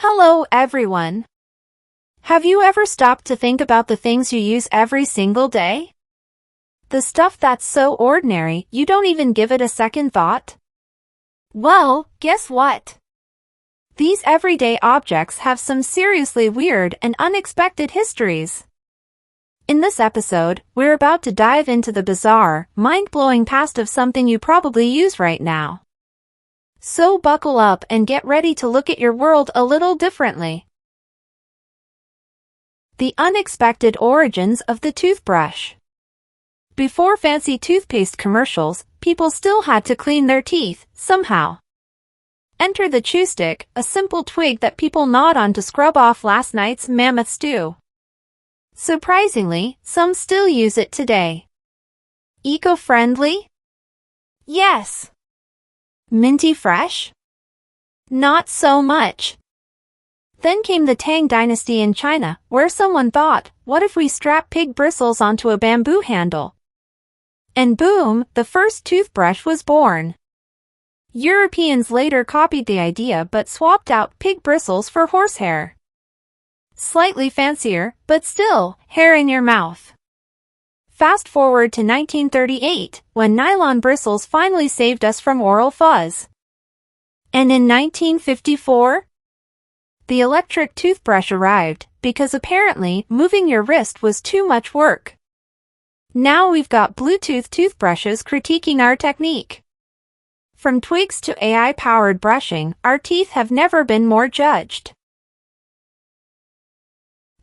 Hello, everyone. Have you ever stopped to think about the things you use every single day? The stuff that's so ordinary, you don't even give it a second thought? Well, guess what? These everyday objects have some seriously weird and unexpected histories. In this episode, we're about to dive into the bizarre, mind-blowing past of something you probably use right now. So buckle up and get ready to look at your world a little differently. The unexpected origins of the toothbrush. Before fancy toothpaste commercials, people still had to clean their teeth, somehow. Enter the chew stick, a simple twig that people gnawed on to scrub off last night's mammoth stew. Surprisingly, some still use it today. Eco-friendly? Yes. Minty fresh? Not so much. Then came the Tang Dynasty in China, where someone thought, what if we strap pig bristles onto a bamboo handle? And boom, the first toothbrush was born. Europeans later copied the idea but swapped out pig bristles for horsehair. Slightly fancier, but still, hair in your mouth. Fast forward to 1938, when nylon bristles finally saved us from oral fuzz. And in 1954? The electric toothbrush arrived, because apparently moving your wrist was too much work. Now we've got Bluetooth toothbrushes critiquing our technique. From twigs to AI-powered brushing, our teeth have never been more judged.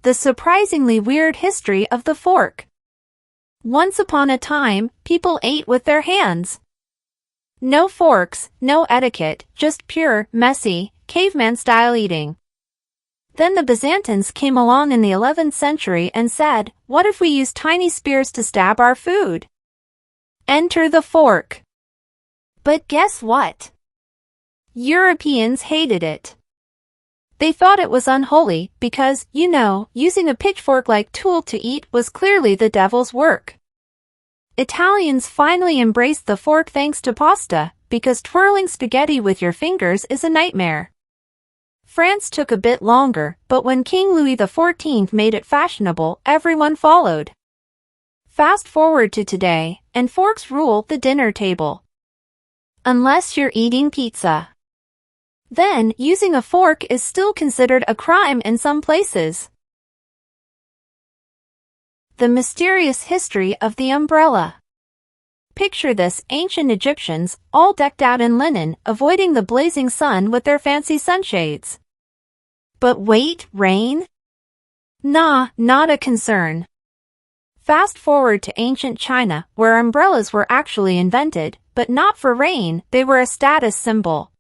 The surprisingly weird history of the fork. Once upon a time, people ate with their hands. No forks, no etiquette, just pure, messy, caveman-style eating. Then the Byzantines came along in the 11th century and said, what if we use tiny spears to stab our food? Enter the fork. But guess what? Europeans hated it. They thought it was unholy because, using a pitchfork-like tool to eat was clearly the devil's work. Italians finally embraced the fork thanks to pasta, because twirling spaghetti with your fingers is a nightmare. France took a bit longer, but when King Louis XIV made it fashionable, everyone followed. Fast forward to today, and forks rule the dinner table. Unless you're eating pizza. Then, using a fork is still considered a crime in some places. The mysterious history of the umbrella. Picture this: ancient Egyptians, all decked out in linen, avoiding the blazing sun with their fancy sunshades. But wait, rain? Nah, not a concern. Fast forward to ancient China, where umbrellas were actually invented, but not for rain, they were a status symbol.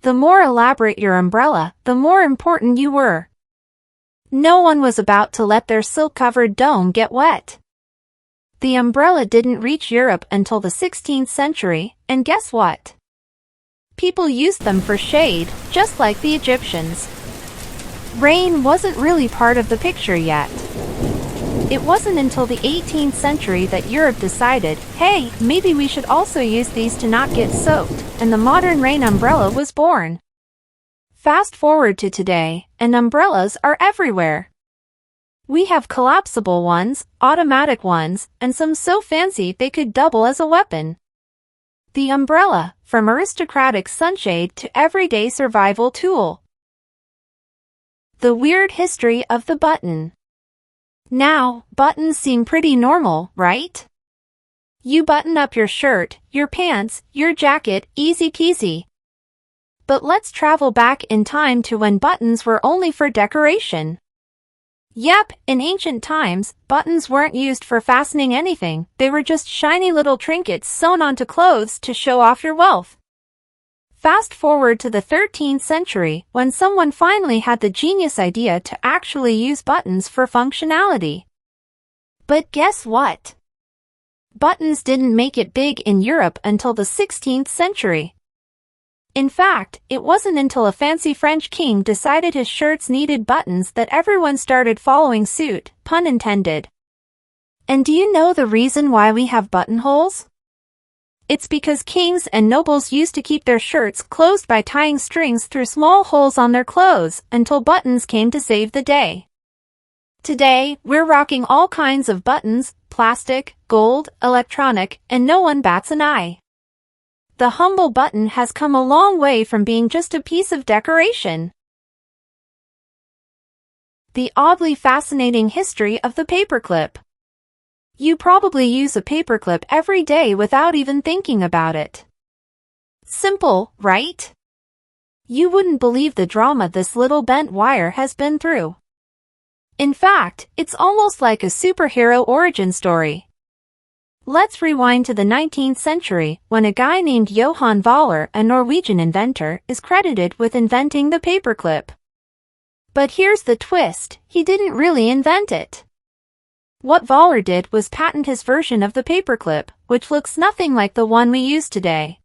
The more elaborate your umbrella, the more important you were. No one was about to let their silk-covered dome get wet. The umbrella didn't reach Europe until the 16th century, and guess what? People used them for shade, just like the Egyptians. Rain wasn't really part of the picture yet. It wasn't until the 18th century that Europe decided, hey, maybe we should also use these to not get soaked, and the modern rain umbrella was born. Fast forward to today, and umbrellas are everywhere. We have collapsible ones, automatic ones, and some so fancy they could double as a weapon. The umbrella, from aristocratic sunshade to everyday survival tool. The weird history of the button. Now, buttons seem pretty normal, right? You button up your shirt, your pants, your jacket, easy peasy. But let's travel back in time to when buttons were only for decoration. Yep, in ancient times, buttons weren't used for fastening anything, they were just shiny little trinkets sewn onto clothes to show off your wealth. Fast forward to the 13th century, when someone finally had the genius idea to actually use buttons for functionality. But guess what? Buttons didn't make it big in Europe until the 16th century. In fact, it wasn't until a fancy French king decided his shirts needed buttons that everyone started following suit, pun intended. And do you know the reason why we have buttonholes? It's because kings and nobles used to keep their shirts closed by tying strings through small holes on their clothes until buttons came to save the day. Today, we're rocking all kinds of buttons, plastic, gold, electronic, and no one bats an eye. The humble button has come a long way from being just a piece of decoration. The oddly fascinating history of the paperclip. You probably use a paperclip every day without even thinking about it. Simple, right? You wouldn't believe the drama this little bent wire has been through. In fact, it's almost like a superhero origin story. Let's rewind to the 19th century, when a guy named Johan Voller, a Norwegian inventor, is credited with inventing the paperclip. But here's the twist, he didn't really invent it. What Voller did was patent his version of the paperclip, which looks nothing like the one we use today.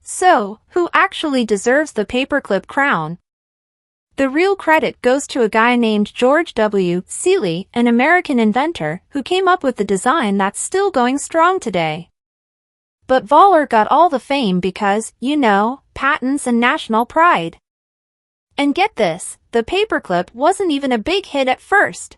So, who actually deserves the paperclip crown? The real credit goes to a guy named George W. Seeley, an American inventor, who came up with the design that's still going strong today. But Voller got all the fame because, patents and national pride. And get this, the paperclip wasn't even a big hit at first.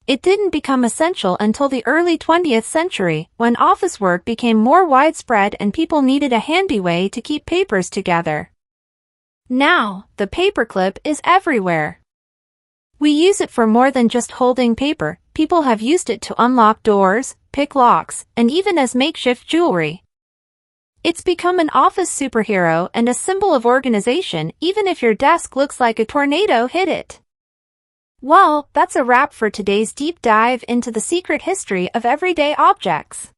It didn't become essential until the early 20th century, when office work became more widespread and people needed a handy way to keep papers together. Now, the paperclip is everywhere. We use it for more than just holding paper. People have used it to unlock doors, pick locks, and even as makeshift jewelry. It's become an office superhero and a symbol of organization, even if your desk looks like a tornado hit it. Well, that's a wrap for today's deep dive into the secret history of everyday objects.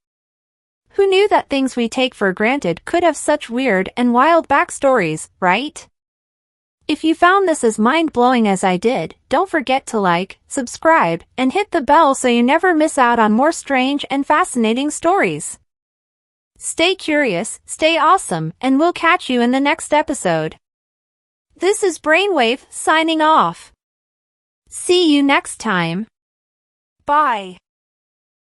Who knew that things we take for granted could have such weird and wild backstories, right? If you found this as mind-blowing as I did, don't forget to like, subscribe, and hit the bell so you never miss out on more strange and fascinating stories. Stay curious, stay awesome, and we'll catch you in the next episode. This is Brainwave, signing off. See you next time. Bye.